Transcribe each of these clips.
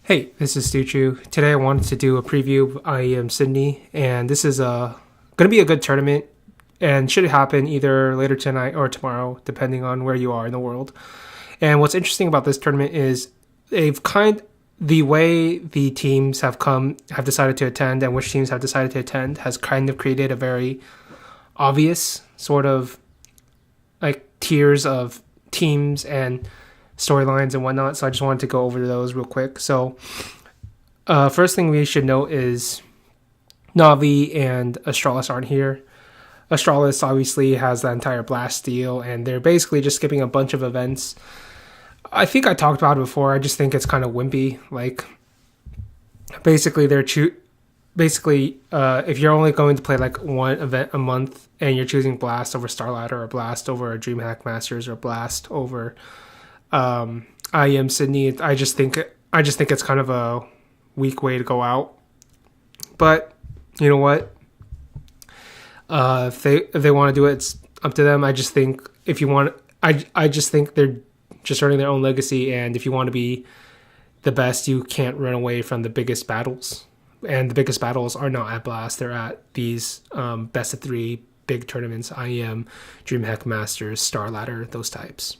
Hey, this is Stuchiu. Today I wanted to do a preview of IEM Sydney, and this is going to be a good tournament and should happen either later tonight or tomorrow, depending on where you are in the world. And what's interesting about this tournament is the way the teams have decided to attend and which teams have decided to attend has kind of created a very obvious sort of like tiers of teams and storylines and whatnot. So I just wanted to go over those real quick. So first thing we should note is Navi and Astralis aren't here. Astralis obviously has the entire Blast deal, and they're basically just skipping a bunch of events. I think I talked about it before. I just think it's kind of wimpy. Like, basically, if you're only going to play like one event a month and you're choosing Blast over Starladder or Blast over DreamHack Masters or Blast over IEM Sydney, I just think it's kind of a weak way to go out. But you know what? If they want to do it, it's up to them. I just think I just think they're just earning their own legacy, and if you want to be the best, you can't run away from the biggest battles. And the biggest battles are not at Blast; they're at these best of three big tournaments: IEM, DreamHack Masters, Starladder, those types.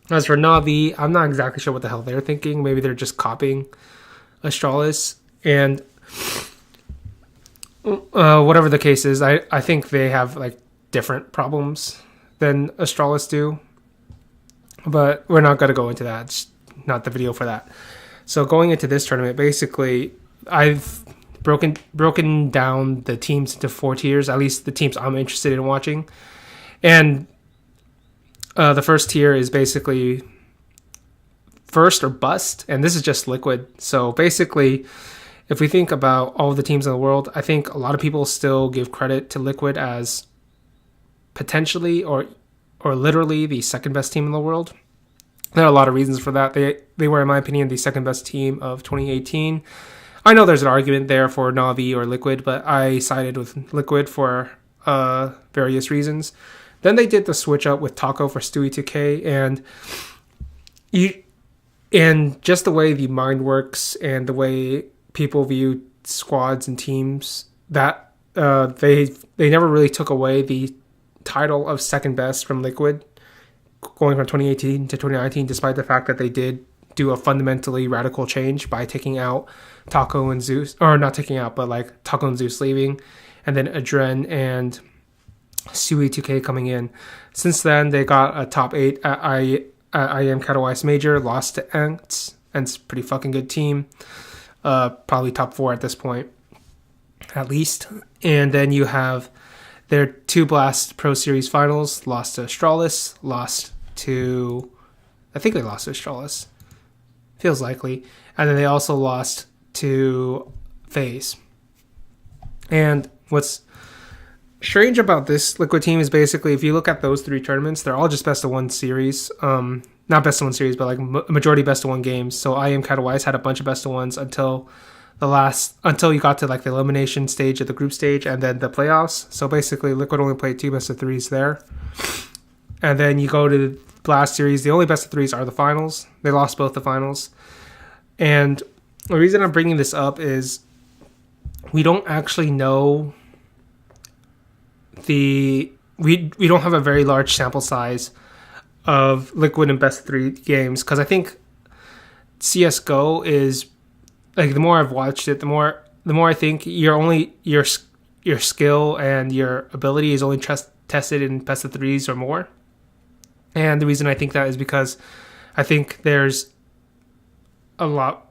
As for Navi, I'm not exactly sure what the hell they're thinking. Maybe they're just copying Astralis. And whatever the case is, I think they have like different problems than Astralis do. But we're not going to go into that. It's not the video for that. So going into this tournament, basically, I've broken down the teams into 4 tiers, at least the teams I'm interested in watching. And the first tier is basically first or bust, and this is just Liquid. So basically, if we think about all of the teams in the world, I think a lot of people still give credit to Liquid as potentially or literally the second best team in the world. There are a lot of reasons for that. They were, in my opinion, the second best team of 2018. I know there's an argument there for Navi or Liquid, but I sided with Liquid for various reasons. Then they did the switch up with Taco for Stewie 2K, and just the way the mind works and the way people view squads and teams, that they never really took away the title of second best from Liquid going from 2018 to 2019, despite the fact that they did do a fundamentally radical change by taking out Taco and Zeus, or not taking out, but like Taco and Zeus leaving, and then Adren and Stewie 2K coming in. Since then, they got a top 8 at IEM Katowice Major, lost to Ents. Ents, pretty fucking good team. Probably top 4 at this point, at least. And then you have their 2 Blast Pro Series finals, lost to Astralis, I think they lost to Astralis. Feels likely. And then they also lost to FaZe. And what's strange about this Liquid team is basically, if you look at those 3 tournaments, they're all just best of 1 series. Not best of 1 series, but like majority best of 1 games. So IEM Katowice had a bunch of best of 1s until you got to like the elimination stage of the group stage and then the playoffs. So basically, Liquid only played 2 best of 3s there. And then you go to the Blast series, the only best of 3s are the finals. They lost both the finals. And the reason I'm bringing this up is we don't actually know we don't have a very large sample size of Liquid and best of 3 games, because I think CS:GO is like, the more I've watched it, the more I think your skill and your ability is only tested in best of 3s or more. And the reason I think that is because I think there's a lot.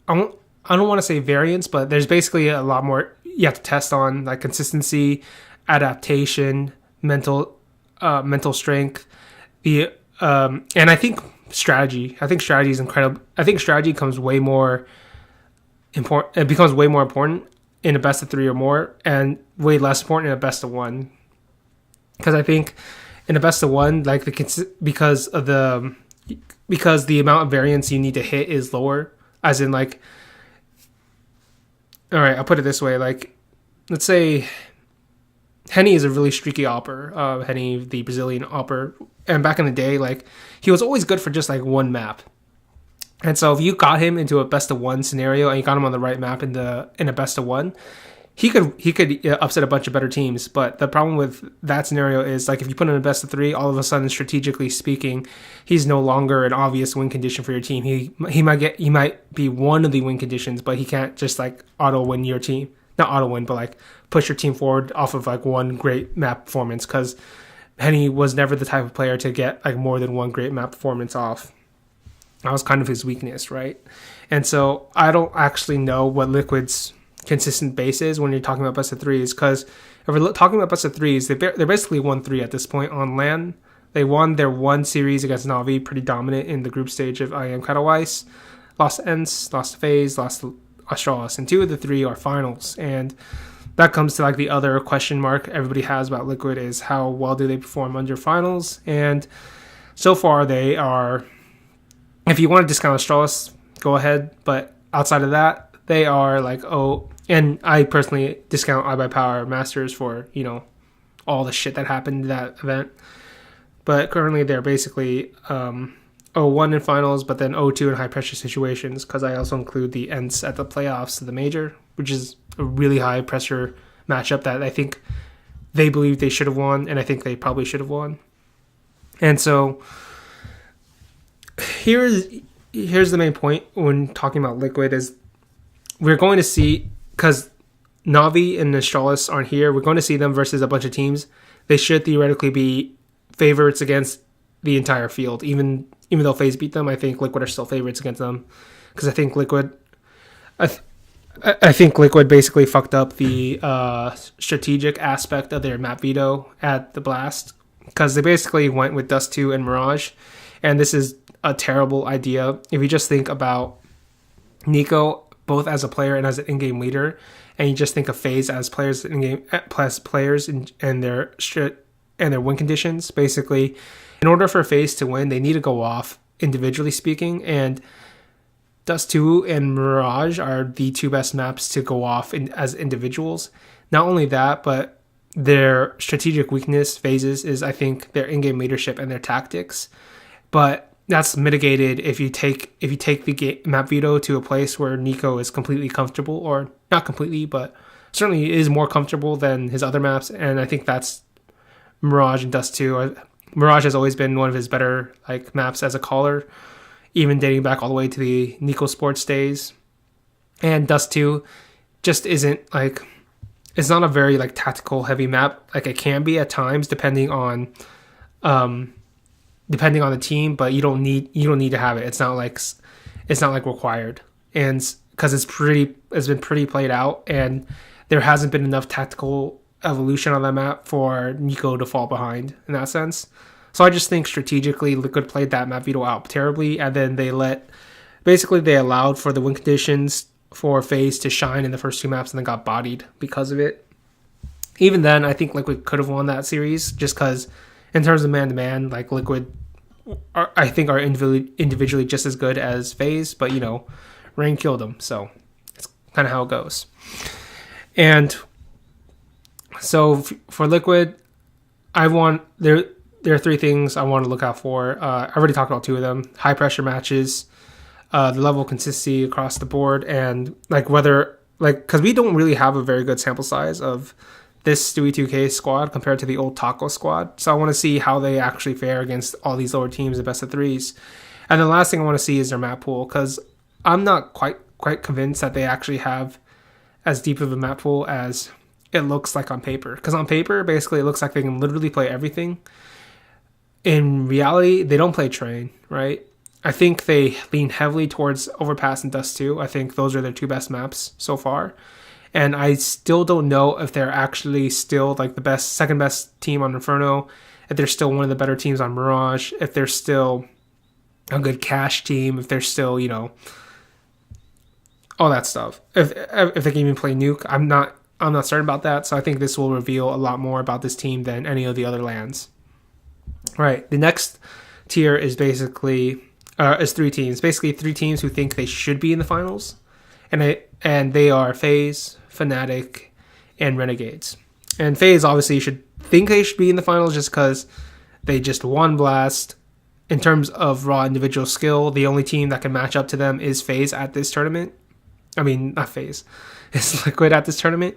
I don't want to say variance, but there's basically a lot more you have to test on, like consistency, adaptation, mental strength, and I think strategy. I think strategy is incredible. I think strategy becomes way more important. It becomes way more important in a best of 3 or more, and way less important in a best of 1. Because I think in a best of 1, like because the amount of variance you need to hit is lower. As in, like, all right, I'll put it this way: like, let's say Henny is a really streaky opper. Henny, the Brazilian opper, and back in the day, like, he was always good for just like one map. And so if you got him into a best of one scenario and you got him on the right map in a best of one, he could upset a bunch of better teams. But the problem with that scenario is, like, if you put him in a best of three, all of a sudden, strategically speaking, he's no longer an obvious win condition for your team. He might be one of the win conditions, but he can't just like auto win your team. Not auto win, but like push your team forward off of like one great map performance, because Henny was never the type of player to get like more than one great map performance off. That was kind of his weakness, right? And so I don't actually know what Liquid's consistent base is when you're talking about best of threes, because if we're talking about best of threes, they basically won three at this point on LAN. They won their one series against Na'Vi, pretty dominant in the group stage of IEM Katowice. Lost to ENCE, lost to FaZe, lost to Australis, and two of the three are finals. And that comes to like the other question mark everybody has about Liquid is how well do they perform under finals? And so far they are, if you want to discount Australis, go ahead. But outside of that, they are like, and I personally discount iBuyPower Masters for, all the shit that happened in that event. But currently they're basically 0-1 in finals, but then 0-2 in high pressure situations, because I also include the ENCE at the playoffs of the major, which is a really high pressure matchup that I think they believe they should have won, and I think they probably should have won. And so here's the main point when talking about Liquid is we're going to see, because Na'Vi and Australis aren't here, we're going to see them versus a bunch of teams. They should theoretically be favorites against the entire field. Even though FaZe beat them, I think Liquid are still favorites against them, because I think Liquid basically fucked up the strategic aspect of their map veto at the Blast, because they basically went with Dust2 and Mirage, and this is a terrible idea. If you just think about Nico both as a player and as an in-game leader, and you just think of FaZe as players in-game, plus players and their win conditions, basically, in order for FaZe to win, they need to go off individually speaking, and Dust2 and Mirage are the two best maps to go off as individuals. Not only that, but their strategic weakness phases is, I think, their in-game leadership and their tactics. But that's mitigated if you take the map veto to a place where Nico is completely comfortable, or not completely, but certainly is more comfortable than his other maps. And I think that's Mirage and Dust2. Mirage has always been one of his better like maps as a caller, even dating back all the way to the Nico Sports days. And Dust2 just isn't like, it's not a very like tactical heavy map. Like it can be at times depending on the team, but you don't need to have it. It's not like required. And because it's been pretty played out, and there hasn't been enough tactical evolution on that map for Nico to fall behind in that sense. So I just think strategically Liquid played that map veto out terribly, and then they allowed for the win conditions for FaZe to shine in the first two maps and then got bodied because of it. Even then, I think Liquid could have won that series, just because in terms of man-to-man, like Liquid are individually just as good as FaZe, but Rain killed them, so it's kind of how it goes. And so for Liquid, there are three things I want to look out for. I already talked about two of them: high pressure matches, the level of consistency across the board, and because we don't really have a very good sample size of this Stewie 2K squad compared to the old Taco squad. So I want to see how they actually fare against all these lower teams in best of threes. And the last thing I want to see is their map pool, because I'm not quite convinced that they actually have as deep of a map pool as it looks like on paper. Because on paper, basically, it looks like they can literally play everything. In reality, they don't play Train, right? I think they lean heavily towards Overpass and Dust2. I think those are their two best maps so far. And I still don't know if they're actually still like the second best team on Inferno, if they're still one of the better teams on Mirage, if they're still a good cash team, if they're still, all that stuff. If they can even play Nuke, I'm not certain about that. So I think this will reveal a lot more about this team than any of the other lands. Right. The next tier is basically is three teams. Basically, three teams who think they should be in the finals, and they are FaZe, Fnatic, and Renegades. And FaZe obviously should think they should be in the finals just because they just won Blast, in terms of raw individual skill, the only team that can match up to them is FaZe at this tournament. I mean, not FaZe. It's Liquid at this tournament.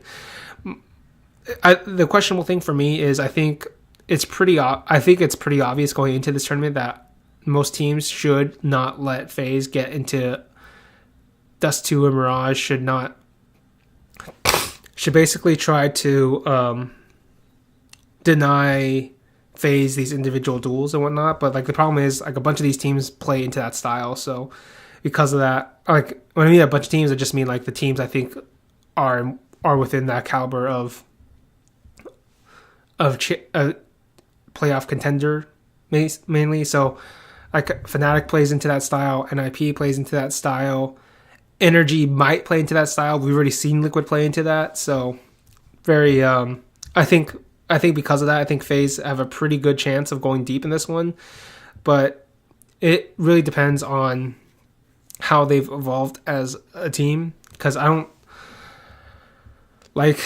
The questionable thing for me is I think it's pretty obvious going into this tournament that most teams should not let FaZe get into Dust 2 and Mirage. Should basically try to deny FaZe these individual duels and whatnot. But like the problem is like a bunch of these teams play into that style. So because of that, like when I mean a bunch of teams, I just mean like the teams I think are within that caliber of playoff contender mainly. So like Fnatic plays into that style, NIP plays into that style, Energy might play into that style. We've already seen Liquid play into that. So very I think because of that, I think FaZe have a pretty good chance of going deep in this one. But it really depends on how they've evolved as a team, because I don't like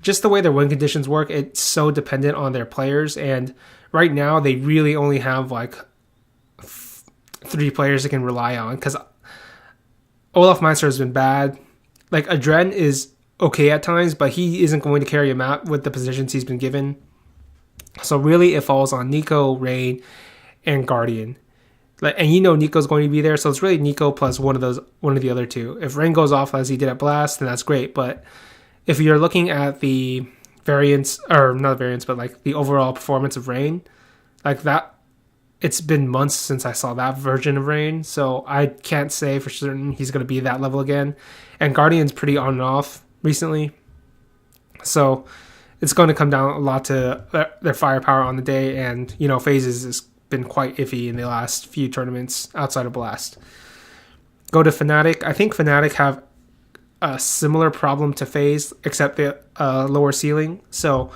just the way their win conditions work. It's so dependent on their players, and right now they really only have like 3 players they can rely on, because Olaf Meister has been bad. Like Adren is okay at times, but he isn't going to carry a map with the positions he's been given. So really it falls on Nico, Rain, and Guardian. And Nico's going to be there, so it's really Nico plus one of the other two. If Rain goes off as he did at Blast, then that's great. But if you're looking at the variance, or not variance, but like the overall performance of Rain, like that, it's been months since I saw that version of Rain, so I can't say for certain he's going to be that level again. And Guardian's pretty on and off recently, so it's going to come down a lot to their firepower on the day. And FaZe has been quite iffy in the last few tournaments outside of Blast. Go to Fnatic. I think Fnatic have a similar problem to FaZe, except the lower ceiling. So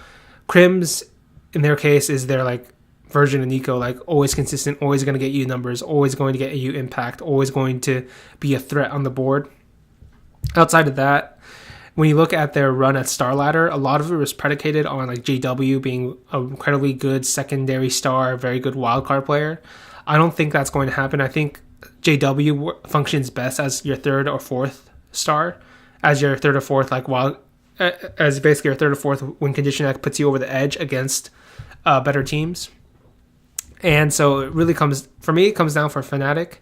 Crims, in their case, is their like version of Nico, like always consistent, always going to get you numbers, always going to get you impact, always going to be a threat on the board. Outside of that, when you look at their run at Star Ladder, a lot of it was predicated on like JW being an incredibly good secondary star, very good wildcard player. I don't think that's going to happen. I think JW functions best as your third or fourth star, as your third or fourth as basically your third or fourth win condition that puts you over the edge against better teams. And so it really comes down for Fnatic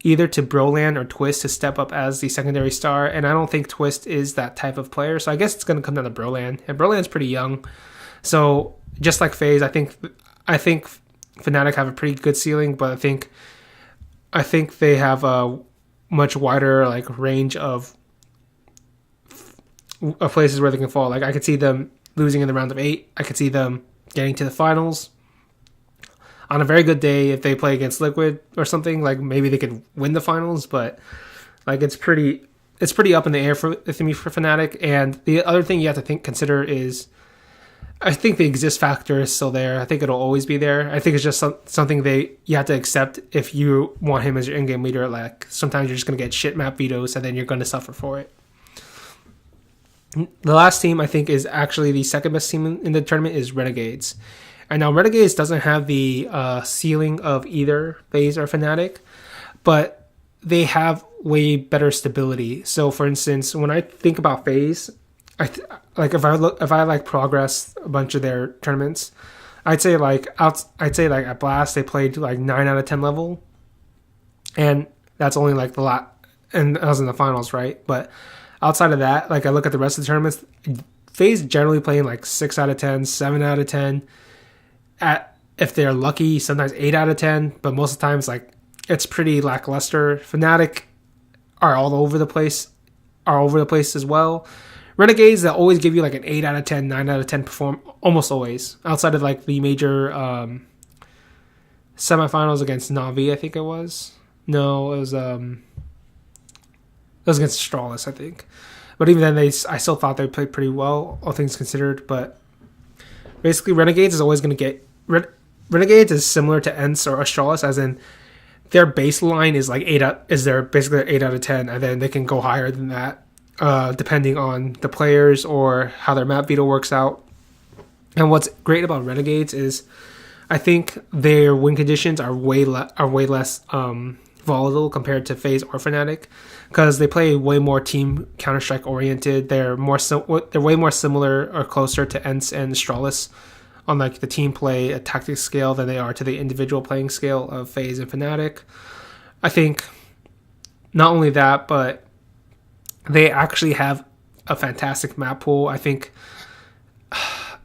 either to Broland or Twist to step up as the secondary star, and I don't think Twist is that type of player, so I guess it's going to come down to Broland, and Broland's pretty young. So just like FaZe, I think Fnatic have a pretty good ceiling, but I think they have a much wider like range of places where they can fall. Like I could see them losing in the round of 8. I could see them getting to the finals. On a very good day, if they play against Liquid or something, like maybe they could win the finals, but like it's pretty up in the air for Fnatic. And the other thing you have to consider is, I think the exist factor is still there. I think it'll always be there. I think it's just something you have to accept if you want him as your in-game leader. Like sometimes you're just going to get shit map vetoes, and then you're going to suffer for it. The last team I think is actually the second best team in the tournament is Renegades. And now Renegades doesn't have the ceiling of either FaZe or Fnatic, but they have way better stability. So, for instance, when I think about FaZe, if I progress a bunch of their tournaments, I'd say at Blast they played like 9 out of 10 level, and that's only like the lot, and that was in the finals, right? But outside of that, like I look at the rest of the tournaments, FaZe generally playing like 6 out of 10, 7 out of 10. If they're lucky, sometimes 8 out of 10, but most of the times like it's pretty lackluster. Fnatic are all over the place as well. Renegades, they'll always give you like an 8 out of 10, 9 out of 10 perform, almost always, outside of like the major semifinals against Na'Vi, I think it was. No, it was against Astralis, I think. But even then, I still thought they played pretty well, all things considered. But basically, Renegades is always going to get... Renegades is similar to Ents or Astralis, as in their baseline is like basically 8 out of 10, and then they can go higher than that, depending on the players or how their map veto works out. And what's great about Renegades is, I think their win conditions are way less volatile compared to FaZe or Fnatic, because they play way more team Counter-Strike oriented. They're way more similar or closer to ENCE and Astralis on like the team play, a tactics scale, than they are to the individual playing scale of FaZe and Fnatic. I think not only that, but they actually have a fantastic map pool. I think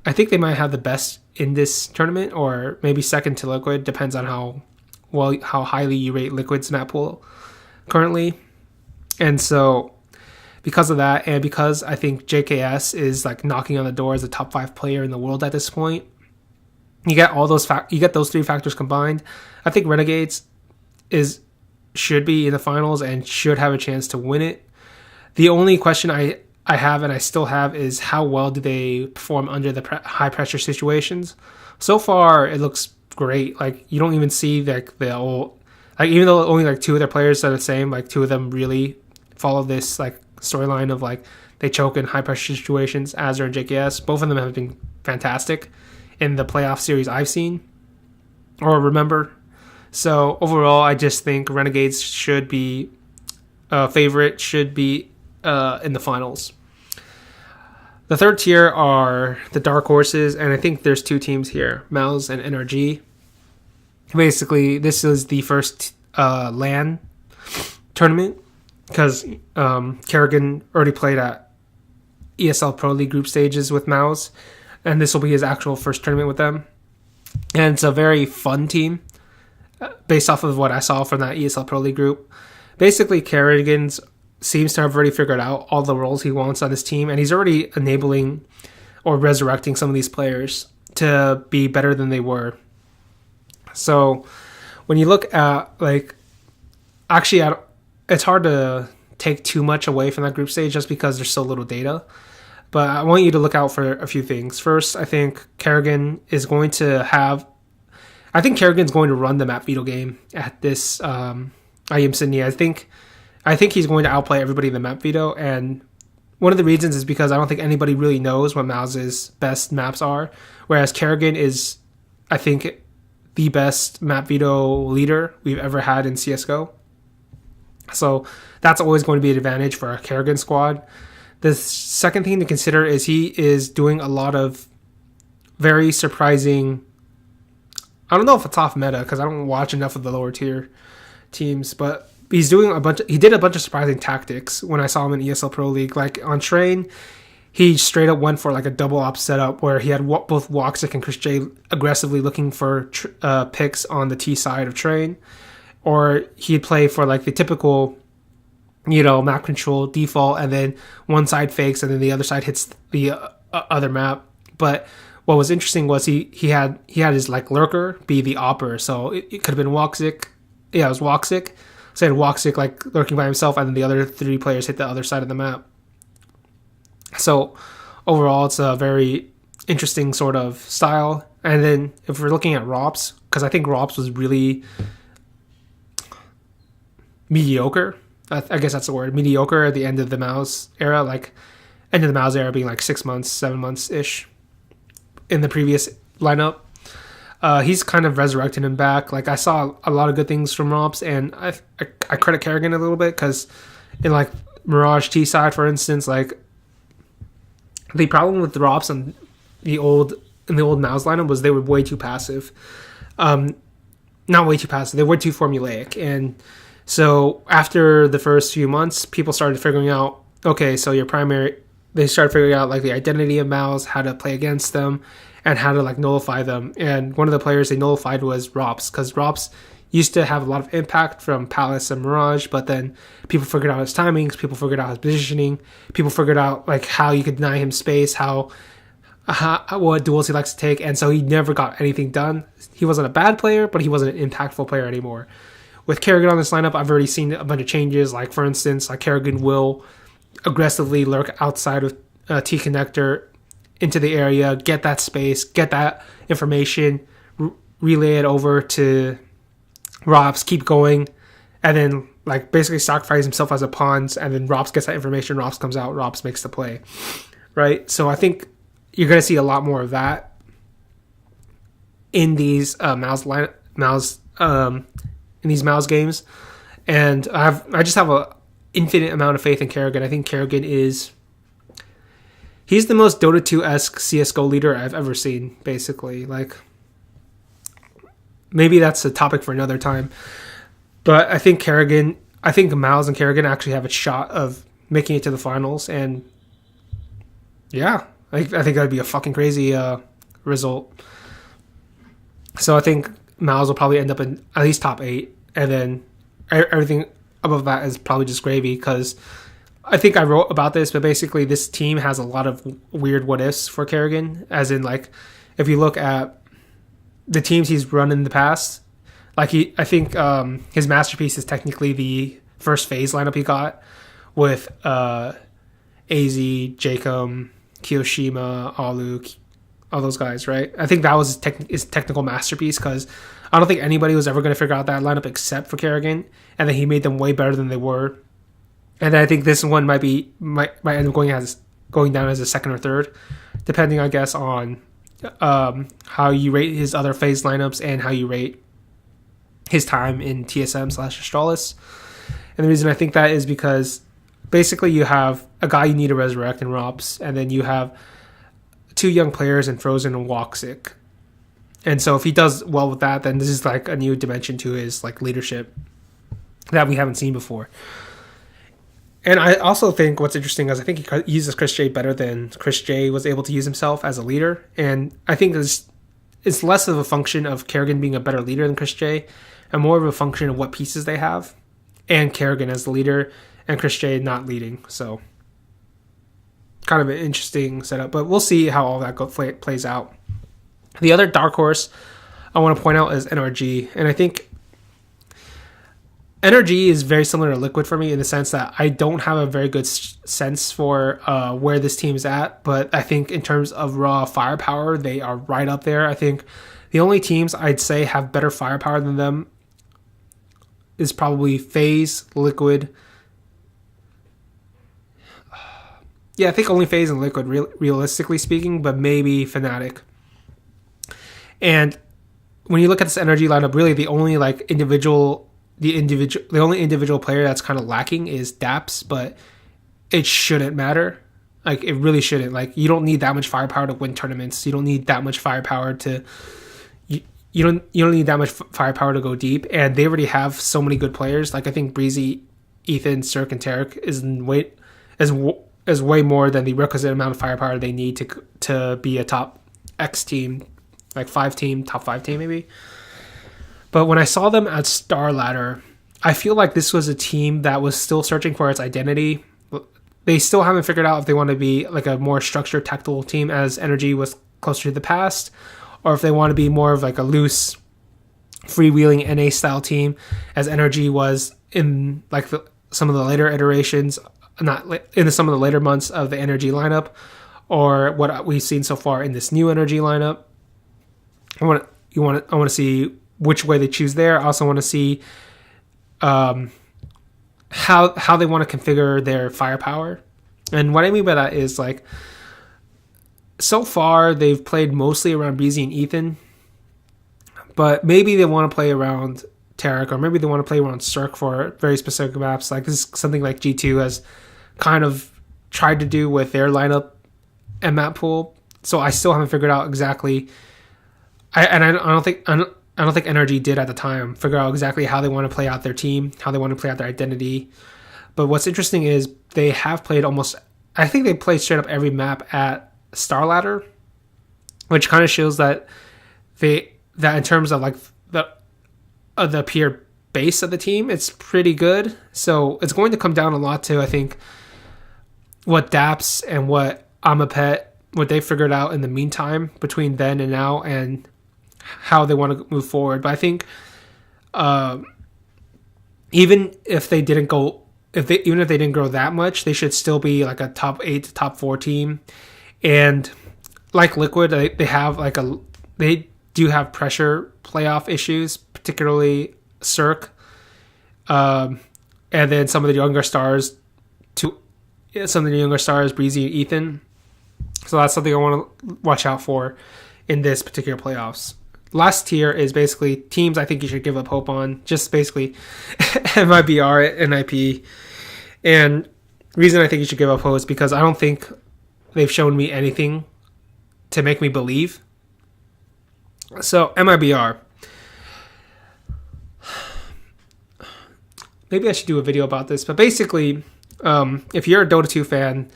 they might have the best in this tournament, or maybe second to Liquid. Depends on how highly you rate Liquid's map pool currently. And so because of that, and because I think JKS is like knocking on the door as a top 5 player in the world at this point, you get those 3 factors combined. I think Renegades should be in the finals and should have a chance to win it. The only question I have, and I still have, is how well do they perform under the high pressure situations. So far it looks great. Like, you don't even see like even though only like 2 of their players are the same, like 2 of them really follow this like storyline of like they choke in high pressure situations, Azure and JKS. Both of them have been fantastic in the playoff series I've seen or remember. So overall, I just think Renegades should be a favorite, should be in the finals. The third tier are the dark horses, and I think there's 2 teams here, MOUZ and NRG. Basically, this is the first LAN tournament, because Kerrigan already played at ESL Pro League group stages with MOUZ, and this will be his actual first tournament with them. And it's a very fun team, based off of what I saw from that ESL Pro League group. Basically, Kerrigan seems to have already figured out all the roles he wants on his team, and he's already enabling or resurrecting some of these players to be better than they were. So when you look at it's hard to take too much away from that group stage just because there's so little data. But I want you to look out for a few things. First, I think Kerrigan's going to run the map veto game at this IEM Sydney. I think he's going to outplay everybody in the map veto, and one of the reasons is because I don't think anybody really knows what MOUZ's best maps are, whereas Kerrigan is, I think, the best map veto leader we've ever had in CSGO. So that's always going to be an advantage for a Kerrigan squad. The second thing to consider is he is doing a lot of very surprising, I don't know if it's off meta because I don't watch enough of the lower tier teams, but he did a bunch of surprising tactics when I saw him in ESL Pro League. Like on Train, he straight up went for like a double op setup where he had both Woxic and Chris J aggressively looking for picks on the T side of Train, or he'd play for like the typical, map control default, and then one side fakes and then the other side hits the other map. But what was interesting was he had his like lurker be the opper, so it could have been Woxic. Yeah, it was Woxic. So he had Woxic like lurking by himself, and then the other 3 players hit the other side of the map. So overall, it's a very interesting sort of style. And then if we're looking at ROPS, because I think ROPS was really mediocre. I guess that's the word, mediocre at the end of the MOUZ era, like end of the MOUZ era being like 6 months, 7 months ish in the previous lineup. He's kind of resurrected him back. Like, I saw a lot of good things from ROPS, and I credit Kerrigan a little bit, because in like Mirage T side, for instance, like the problem with the ROPS in the old MOUZ lineup was they were way too passive. Not way too passive, they were too formulaic. And so after the first few months, people started figuring out, okay, so they started figuring out like the identity of MOUZ, how to play against them, and how to like nullify them. And one of the players they nullified was ROPS, because ROPS used to have a lot of impact from Palace and Mirage, but then people figured out his timings, people figured out his positioning, people figured out like how you could deny him space, what duels he likes to take, and so he never got anything done. He wasn't a bad player, but he wasn't an impactful player anymore. With Kerrigan on this lineup, I've already seen a bunch of changes. Like, for instance, like Kerrigan will aggressively lurk outside of T connector into the area, get that space, get that information, relay it over to ROPS, keep going, and then like basically sacrifice himself as a pawn, and then ROPS gets that information, ROPS comes out, ROPS makes the play, right? So I think you're going to see a lot more of that in these Mouse in these Mouse games, and I just have a infinite amount of faith in Kerrigan. I think Kerrigan he's the most Dota 2-esque CSGO leader I've ever seen, basically. Like, maybe that's a topic for another time. But I think Miles and Kerrigan actually have a shot of making it to the finals. And yeah, I think that'd be a fucking crazy result. So I think Miles will probably end up in at least top 8. And then everything above that is probably just gravy, because I think I wrote about this, but basically this team has a lot of weird what ifs for Kerrigan, as in, like, if you look at the teams he's run in the past, like I think his masterpiece is technically the first phase lineup he got with AZ, Jacob, Kiyoshima, Alu, all those guys, right? I think that was his technical masterpiece, because I don't think anybody was ever going to figure out that lineup except for Kerrigan, and then he made them way better than they were. And then I think this one might end up going down as a second or third, depending, I guess, on how you rate his other phase lineups and how you rate his time in TSM/Astralis. And the reason I think that is because basically you have a guy you need to resurrect in Robs, and then you have 2 young players in Frozen and Woxic. And so if he does well with that, then this is like a new dimension to his like leadership that we haven't seen before. And I also think what's interesting is I think he uses Chris J better than Chris J was able to use himself as a leader. And I think it's less of a function of Kerrigan being a better leader than Chris J, and more of a function of what pieces they have, and Kerrigan as the leader and Chris J not leading. So kind of an interesting setup, but we'll see how all that plays out. The other dark horse I want to point out is NRG. And I think NRG is very similar to Liquid for me in the sense that I don't have a very good sense for where this team is at, but I think in terms of raw firepower, they are right up there. I think the only teams I'd say have better firepower than them is probably FaZe, Liquid. Yeah, I think only FaZe and Liquid, realistically speaking, but maybe Fnatic. And when you look at this NRG lineup, really the only individual player that's kind of lacking is Daps, but it shouldn't matter. Like, it really shouldn't. Like, you don't need that much firepower to win tournaments. You don't need that much firepower to you don't need that much firepower to go deep. And they already have so many good players. Like, I think Breezy, Ethan, Cirque, and Tarek is way more than the requisite amount of firepower they need to be a top X team, like top 5 team maybe. But when I saw them at Star Ladder, I feel like this was a team that was still searching for its identity. They still haven't figured out if they want to be like a more structured tactical team as Energy was closer to the past, or if they want to be more of like a loose, freewheeling NA style team as Energy was in like some of the later iterations, some of the later months of the Energy lineup, or what we've seen so far in this new Energy lineup. I want to see which way they choose there. I also want to see how they want to configure their firepower. And what I mean by that is, like, so far they've played mostly around Breezy and Ethan, but maybe they want to play around Tarek, or maybe they want to play around Cirque for very specific maps. Like, this is something like G2 has kind of tried to do with their lineup and map pool. So I still haven't figured out exactly. I don't think NRG did at the time figure out exactly how they want to play out their team, how they want to play out their identity. But what's interesting is they have played I think they played straight up every map at Star Ladder, which kind of shows that in terms of like the pure base of the team, it's pretty good. So it's going to come down a lot to, I think, what Daps and what Amapet, what they figured out in the meantime between then and now, and how they want to move forward. But I think even if they didn't grow that much, they should still be like a top 8 to top 4 team. And like Liquid, they do have pressure playoff issues, particularly Cirque, and then some of the younger stars, Breezy and Ethan. So that's something I want to watch out for in this particular playoffs. last tier is basically teams I think you should give up hope on. Just basically MIBR and NIP. And the reason I think you should give up hope is because I don't think they've shown me anything to make me believe. So MIBR. Maybe I should do a video about this, but basically, if you're a Dota 2 fan,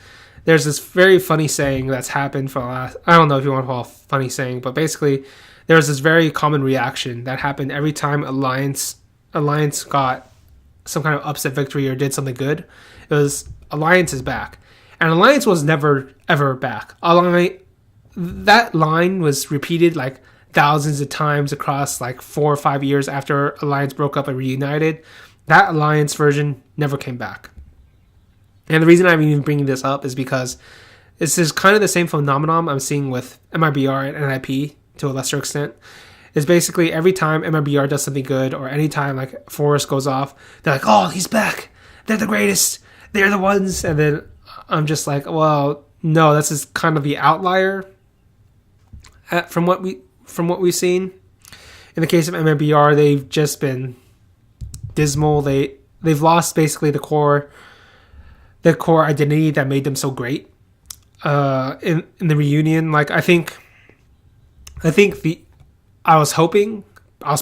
there's this very funny saying that's happened for the last, I don't know if you want to call it a funny saying, but basically, there's this very common reaction that happened every time Alliance got some kind of upset victory or did something good. It was Alliance is back. And Alliance was never, ever back. That line was repeated like thousands of times across like 4 or 5 years after Alliance broke up and reunited. That Alliance version never came back. And the reason I'm even bringing this up is because this is kind of the same phenomenon I'm seeing with MIBR and NIP to a lesser extent. Is basically every time MIBR does something good or anytime like Forrest goes off, they're like, oh, he's back. They're the greatest. They're the ones. And then I'm just like, well, no, this is kind of the outlier from what we've seen. In the case of MIBR, they've just been dismal. They've lost basically the core identity that made them so great in the reunion. Like I was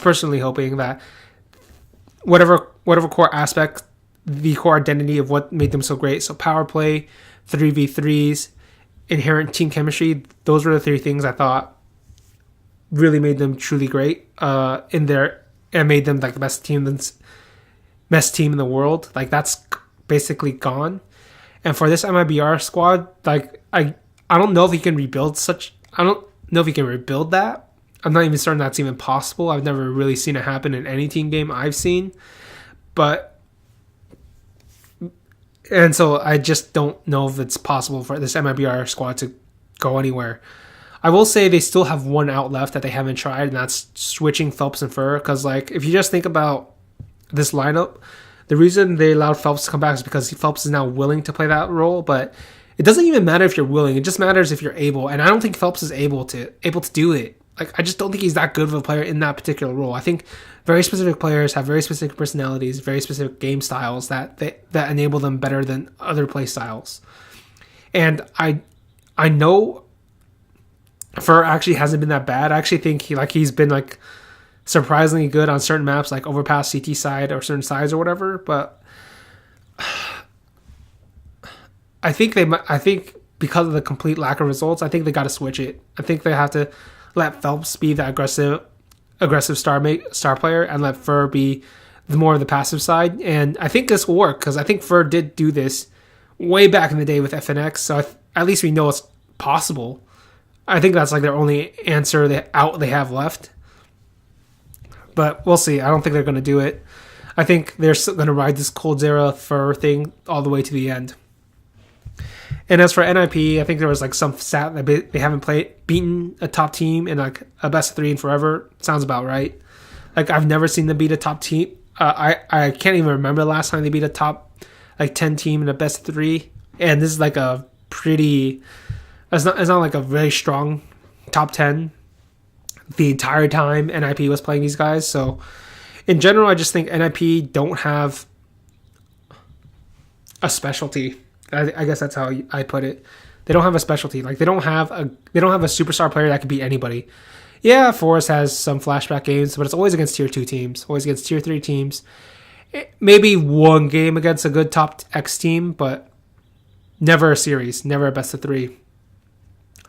personally hoping that whatever core aspect, the core identity of what made them so great, so power play, 3v3s, inherent team chemistry, those were the 3 things I thought really made them truly great in there and made them like the best team in the world. Like that's basically gone. And for this MIBR squad, like I don't know if he can rebuild that. I'm not even certain that's even possible. I've never really seen it happen in any team game I've seen. And so I just don't know if it's possible for this MIBR squad to go anywhere. I will say they still have one out left that they haven't tried, and that's switching Phelps and Fur. Because like if you just think about this lineup, the reason they allowed Phelps to come back is because Phelps is now willing to play that role. But it doesn't even matter if you're willing; it just matters if you're able. And I don't think Phelps is able to do it. Like I just don't think he's that good of a player in that particular role. I think very specific players have very specific personalities, very specific game styles that enable them better than other play styles. And I know Fur actually hasn't been that bad. I actually think he's been like surprisingly good on certain maps, like overpass CT side or certain sides or whatever. But I think because of the complete lack of results, I think they got to switch it. I think they have to let Phelps be the aggressive star player and let Fur be more of the passive side. And I think this will work because I think Fur did do this way back in the day with FNX. So at least we know it's possible. I think that's like their only answer they have left. But we'll see. I don't think they're going to do it. I think they're still going to ride this Coldzera Fur thing all the way to the end. And as for NIP, I think there was like some stat that they haven't beaten a top team in like a best of 3 in forever. Sounds about right. Like I've never seen them beat a top team. I can't even remember the last time they beat a top like 10 team in a best of 3. And this is like a pretty. It's not like a very strong top 10 the entire time NIP was playing these guys. So in general, I just think NIP don't have a specialty. I guess that's how I put it. They don't have a specialty. Like they don't have a superstar player that can beat anybody. Yeah, Forrest has some flashback games, but it's always against tier 2 teams, always against tier 3 teams. Maybe one game against a good top X team, but never a series, never a best of 3.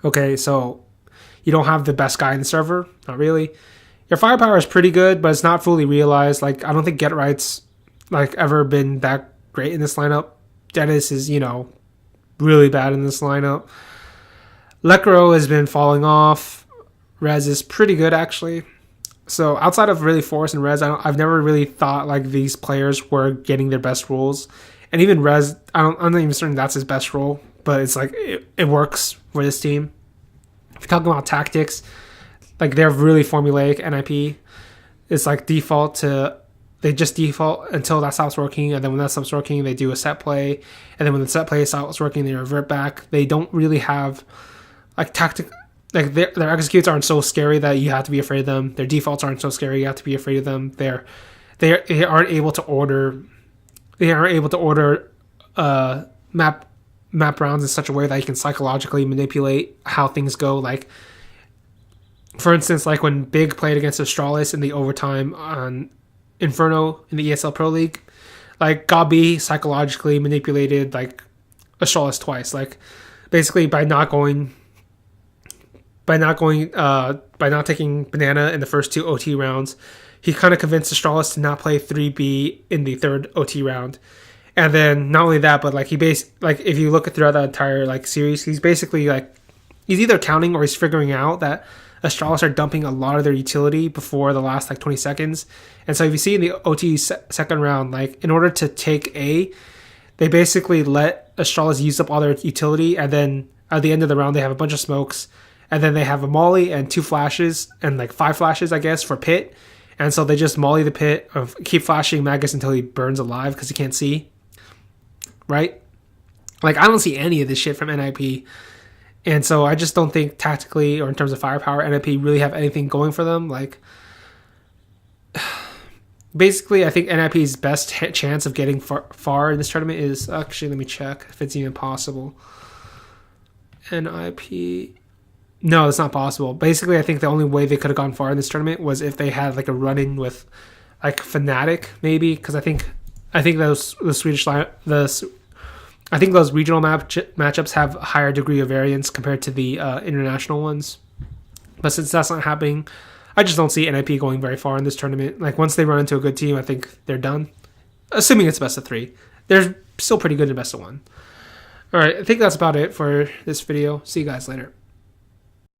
Okay, so you don't have the best guy in the server, not really. Your firepower is pretty good, but it's not fully realized. Like I don't think Get Right's like ever been that great in this lineup. Dennis is, really bad in this lineup. Lekro has been falling off. Rez is pretty good, actually. So outside of really Forrest and Rez, I've never really thought like these players were getting their best roles. And even Rez, I'm not even certain that's his best role, but it's like it works for this team. If you're talking about tactics, like they're really formulaic. NIP, it's like they just default until that stops working, and then when that stops working, they do a set play, and then when the set play stops working, they revert back. They don't really have like like their executes aren't so scary that you have to be afraid of them. Their defaults aren't so scary you have to be afraid of them. They aren't able to order. They aren't able to order map rounds in such a way that you can psychologically manipulate how things go. Like, for instance, like when Big played against Astralis in the overtime on Inferno in the ESL Pro League, like Gabi psychologically manipulated like Astralis twice. Like, basically by not taking Banana in the first 2 OT rounds, he kind of convinced Astralis to not play 3B in the third OT round. And then not only that, but like if you look at throughout that entire like series, he's basically like he's either counting or he's figuring out that Astralis are dumping a lot of their utility before the last like 20 seconds. And so if you see in the OT second round, like in order to take A, they basically let Astralis use up all their utility, and then at the end of the round they have a bunch of smokes, and then they have a molly and 2 flashes and like 5 flashes, I guess, for Pit. And so they just molly the Pit, keep flashing Magus until he burns alive because he can't see. Right? Like, I don't see any of this shit from NIP. And so I just don't think tactically or in terms of firepower, NIP really have anything going for them. Like, basically, I think NIP's best chance of getting far in this tournament is... Actually, let me check if it's even possible. NIP... No, it's not possible. Basically, I think the only way they could have gone far in this tournament was if they had like a run-in with like Fnatic, maybe, because I think those those regional matchups have a higher degree of variance compared to the international ones. But since that's not happening, I just don't see NIP going very far in this tournament. Like, once they run into a good team, I think they're done. Assuming it's best of 3. They're still pretty good in best of 1. All right, I think that's about it for this video. See you guys later.